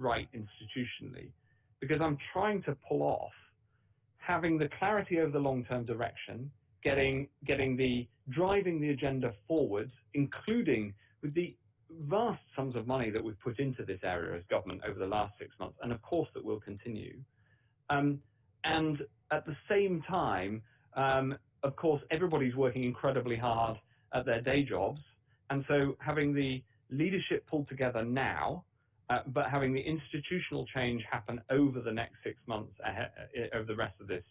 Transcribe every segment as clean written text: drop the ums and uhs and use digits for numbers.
right institutionally, because I'm trying to pull off having the clarity over the long-term direction, driving the agenda forward, including with the vast sums of money that we've put into this area as government over the last 6 months, and of course that will continue. And at the same time, of course, everybody's working incredibly hard at their day jobs, and so having the leadership pulled together now, but having the institutional change happen over the next 6 months, over the rest of this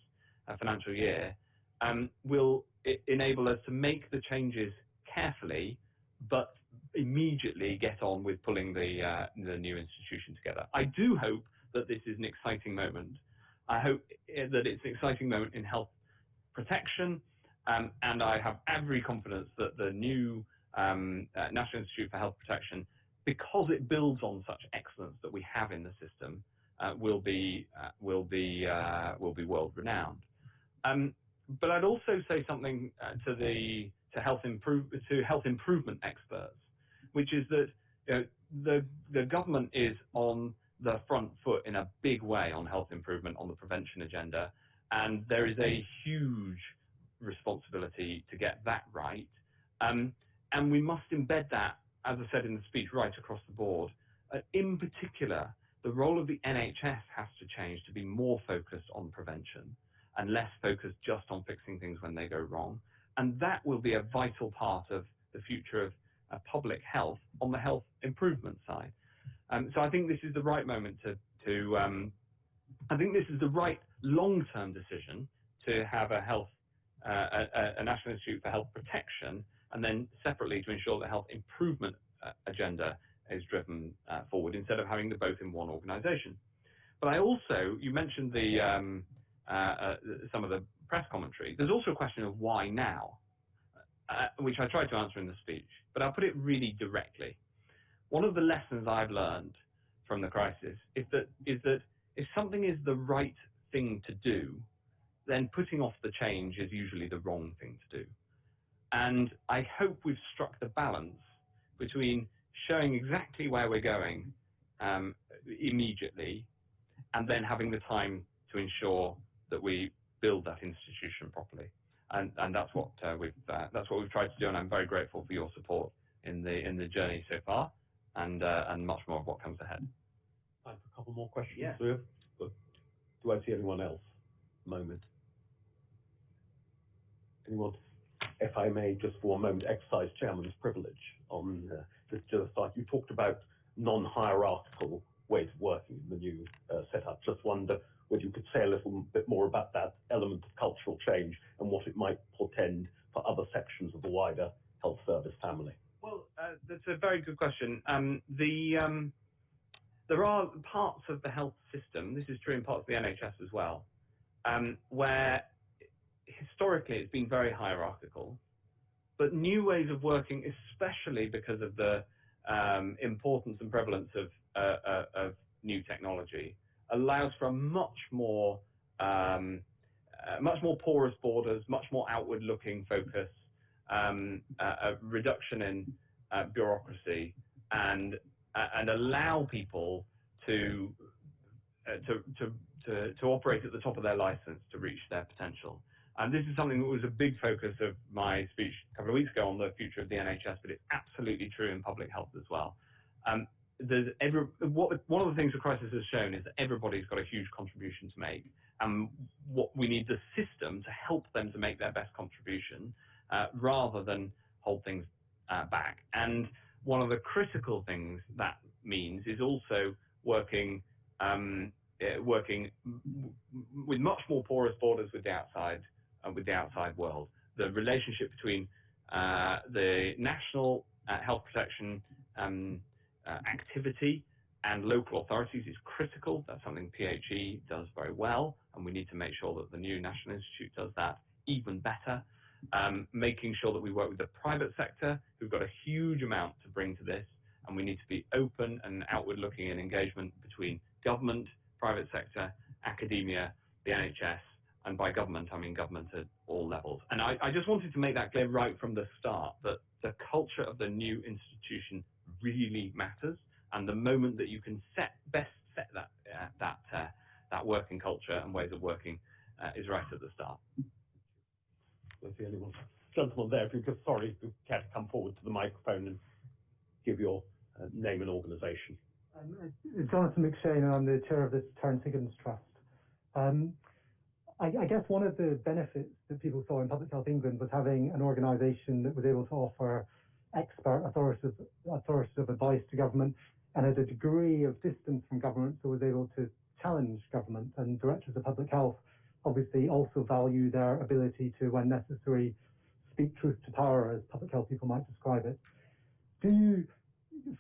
financial year, will enable us to make the changes carefully, but immediately get on with pulling the new institution together. I do hope that this is an exciting moment. I hope that it's an exciting moment in health protection, and I have every confidence that the new National Institute for Health Protection, because it builds on such excellence that we have in the system, will be world renowned. But I'd also say something to health improvement experts, which is that the government is on the front foot in a big way on health improvement, on the prevention agenda, and there is a huge responsibility to get that right. And we must embed that, as I said in the speech, right across the board. In particular, the role of the NHS has to change to be more focused on prevention and less focused just on fixing things when they go wrong. And that will be a vital part of the future of public health on the health improvement side. So I think this is the right moment I think this is the right long-term decision to have a National Institute for Health Protection, and then separately to ensure the health improvement agenda is driven forward instead of having the both in one organisation. But you mentioned some of the press commentary. There's also a question of why now, which I tried to answer in the speech, but I'll put it really directly. One of the lessons I've learned from the crisis is that if something is the right thing to do, then putting off the change is usually the wrong thing to do. And I hope we've struck the balance between showing exactly where we're going immediately, and then having the time to ensure that we build that institution properly. And that's what we've tried to do, and I'm very grateful for your support in the journey so far, and much more of what comes ahead. Time for a couple more questions. Yeah. Do I see anyone else? Moment. Anyone? If I may, just for a moment, exercise chairman's privilege on this side. You talked about non-hierarchical ways of working in the new setup. Just wonder whether you could say a little bit more about that element of cultural change and what it might portend for other sections of the wider health service family. Well, that's a very good question. There are parts of the health system, this is true in parts of the NHS as well, where historically it's been very hierarchical, but new ways of working, especially because of the importance and prevalence of new technology, allows for a much more porous borders, much more outward-looking focus, a reduction in bureaucracy, and allow people to operate at the top of their license to reach their potential. And this is something that was a big focus of my speech a couple of weeks ago on the future of the NHS, but it's absolutely true in public health as well. One of the things the crisis has shown is that everybody's got a huge contribution to make, and what we need the system to help them to make their best contribution rather than hold things back. And one of the critical things that means is also working with much more porous borders with the outside world. The relationship between the national health protection activity and local authorities is critical. That's something PHE does very well, and we need to make sure that the new National Institute does that even better. Making sure that we work with the private sector, who've got a huge amount to bring to this, and we need to be open and outward-looking in engagement between government, private sector, academia, the NHS, and by government, I mean government at all levels. And I just wanted to make that clear right from the start, that the culture of the new institution really matters, and the moment that you can best working culture and ways of working is right at the start. Let's see anyone. Gentleman there, if you could, sorry, if you care to come forward to the microphone and give your name and organisation. Jonathan McShane, and I'm the chair of the Terence Higgins Trust. I guess one of the benefits that people saw in Public Health England was having an organisation that was able to offer expert, authoritative advice to government, and at a degree of distance from government, so was able to challenge government. And directors of public health obviously also value their ability to, when necessary, speak truth to power, as public health people might describe it. Do you,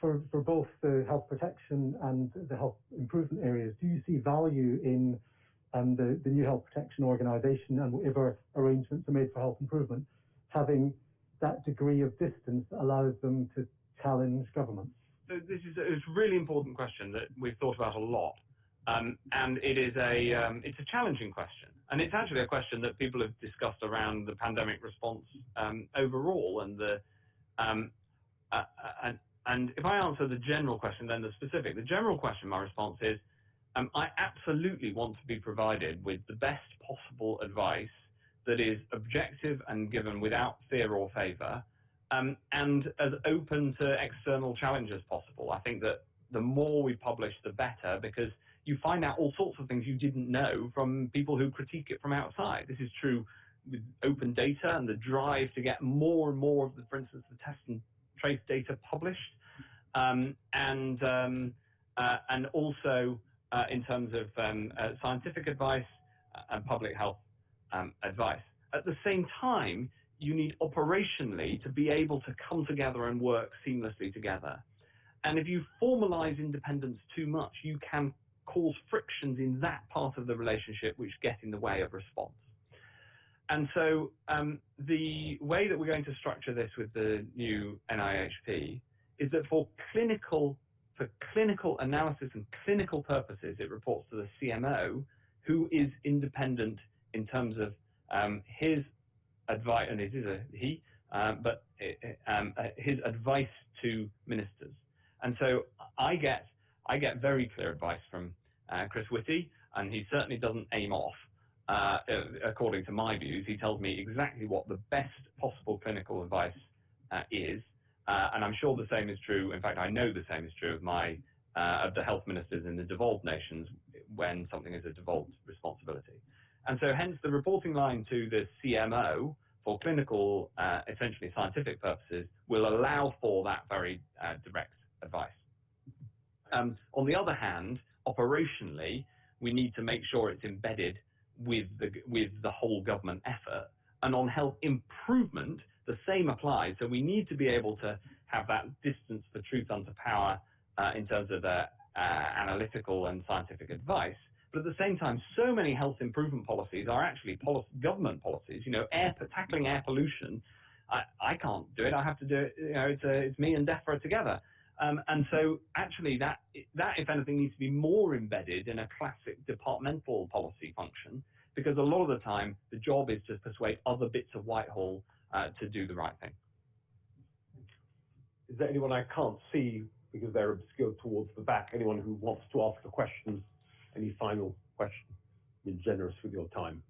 for both the health protection and the health improvement areas, do you see value in the new health protection organisation, and whatever arrangements are made for health improvement, having that degree of distance that allows them to challenge government? So this is a really important question that we've thought about a lot, and it's a challenging question, and it's actually a question that people have discussed around the pandemic response overall, and and if I answer the general question, then the specific. The general question, my response is, I absolutely want to be provided with the best possible advice that is objective and given without fear or favour, and as open to external challenge as possible. I think that the more we publish, the better, because you find out all sorts of things you didn't know from people who critique it from outside. This is true with open data and the drive to get more and more of the, for instance, the test and trace data published, and also in terms of scientific advice and public health advice. At the same time, you need operationally to be able to come together and work seamlessly together. And if you formalize independence too much, you can cause frictions in that part of the relationship which get in the way of response. And so the way that we're going to structure this with the new NIHP is that for clinical analysis and clinical purposes, it reports to the CMO, who is independent in terms of his advice, and it is a he, but his advice to ministers. And so I get very clear advice from Chris Whitty, and he certainly doesn't aim off. According to my views, he tells me exactly what the best possible clinical advice is, and I'm sure the same is true. In fact, I know the same is true of the health ministers in the devolved nations when something is a devolved responsibility. And so hence the reporting line to the CMO for clinical, essentially scientific purposes, will allow for that very direct advice. On the other hand, operationally, we need to make sure it's embedded with the whole government effort. And on health improvement, the same applies. So we need to be able to have that distance for truth unto power in terms of analytical and scientific advice. But at the same time, so many health improvement policies are actually government policies. You know, tackling air pollution, I can't do it. I have to do it. You know, it's me and DEFRA together. And so actually that, if anything, needs to be more embedded in a classic departmental policy function, because a lot of the time the job is to persuade other bits of Whitehall to do the right thing. Is there anyone I can't see because they're obscured towards the back? Anyone who wants to ask a question? Any final question? You've been generous with your time.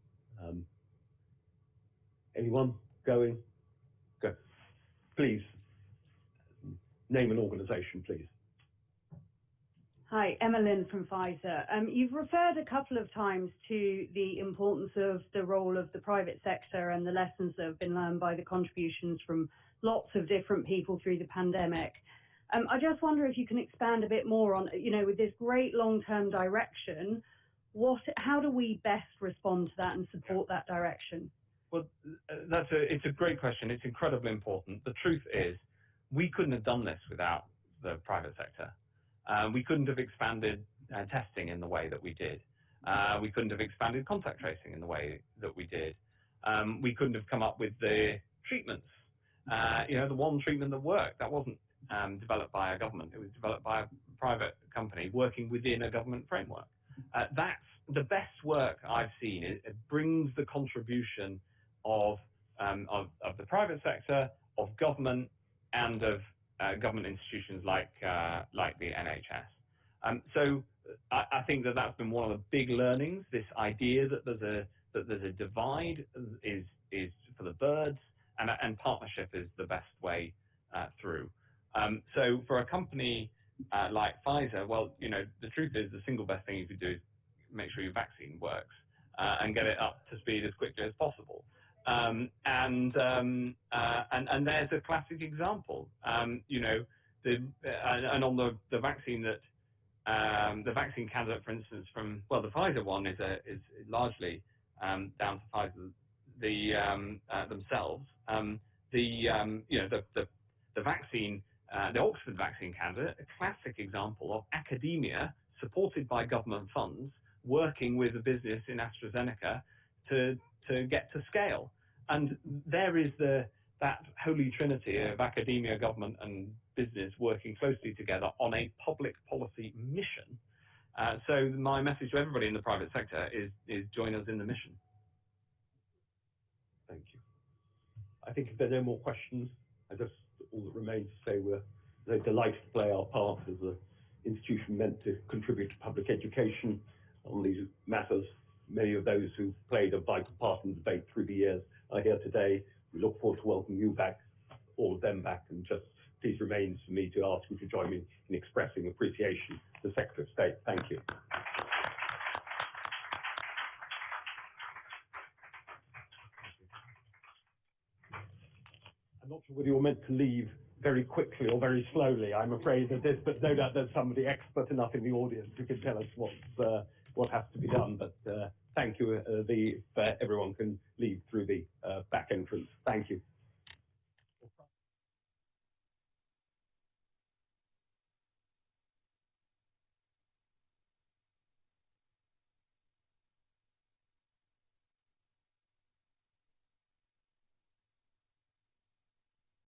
Anyone going? Go. Please. Name and organisation, please. Hi, Emma Lynn from Pfizer. You've referred a couple of times to the importance of the role of the private sector and the lessons that have been learned by the contributions from lots of different people through the pandemic. I just wonder if you can expand a bit more on, you know, with this great long-term direction, how do we best respond to that and support that direction? Well, it's a great question. It's incredibly important. The truth is, we couldn't have done this without the private sector. We couldn't have expanded testing in the way that we did. We couldn't have expanded contact tracing in the way that we did. We couldn't have come up with the treatments. You know, the one treatment that worked, that wasn't developed by a government. It was developed by a private company working within a government framework. That's the best work I've seen. It brings the contribution of the private sector, of government, and of government institutions like the NHS. So I think that that's been one of the big learnings. This idea that there's a divide is for the birds, and partnership is the best way through. So for a company like Pfizer, well, the truth is the single best thing you could do is make sure your vaccine works and get it up to speed as quickly as possible. And there's a classic example. And on the vaccine that the vaccine candidate, for instance, from the Pfizer one is largely down to Pfizer themselves. The vaccine, the Oxford vaccine candidate, a classic example of academia supported by government funds working with a business in AstraZeneca to get to scale. And there is that holy trinity of academia, government, and business working closely together on a public policy mission. So my message to everybody in the private sector is join us in the mission. Thank you. I think if there are no more questions, all that remains to say we're delighted to play our part as an institution meant to contribute to public education on these matters. Many of those who've played a vital part in the debate through the years are here today. We look forward to welcoming you back, all of them back, and just please remains for me to ask you to join me in expressing appreciation to the Secretary of State. Thank you. I'm not sure whether you're meant to leave very quickly or very slowly. I'm afraid of this, but no doubt there's somebody expert enough in the audience who can tell us what has to be done. But thank you. Everyone can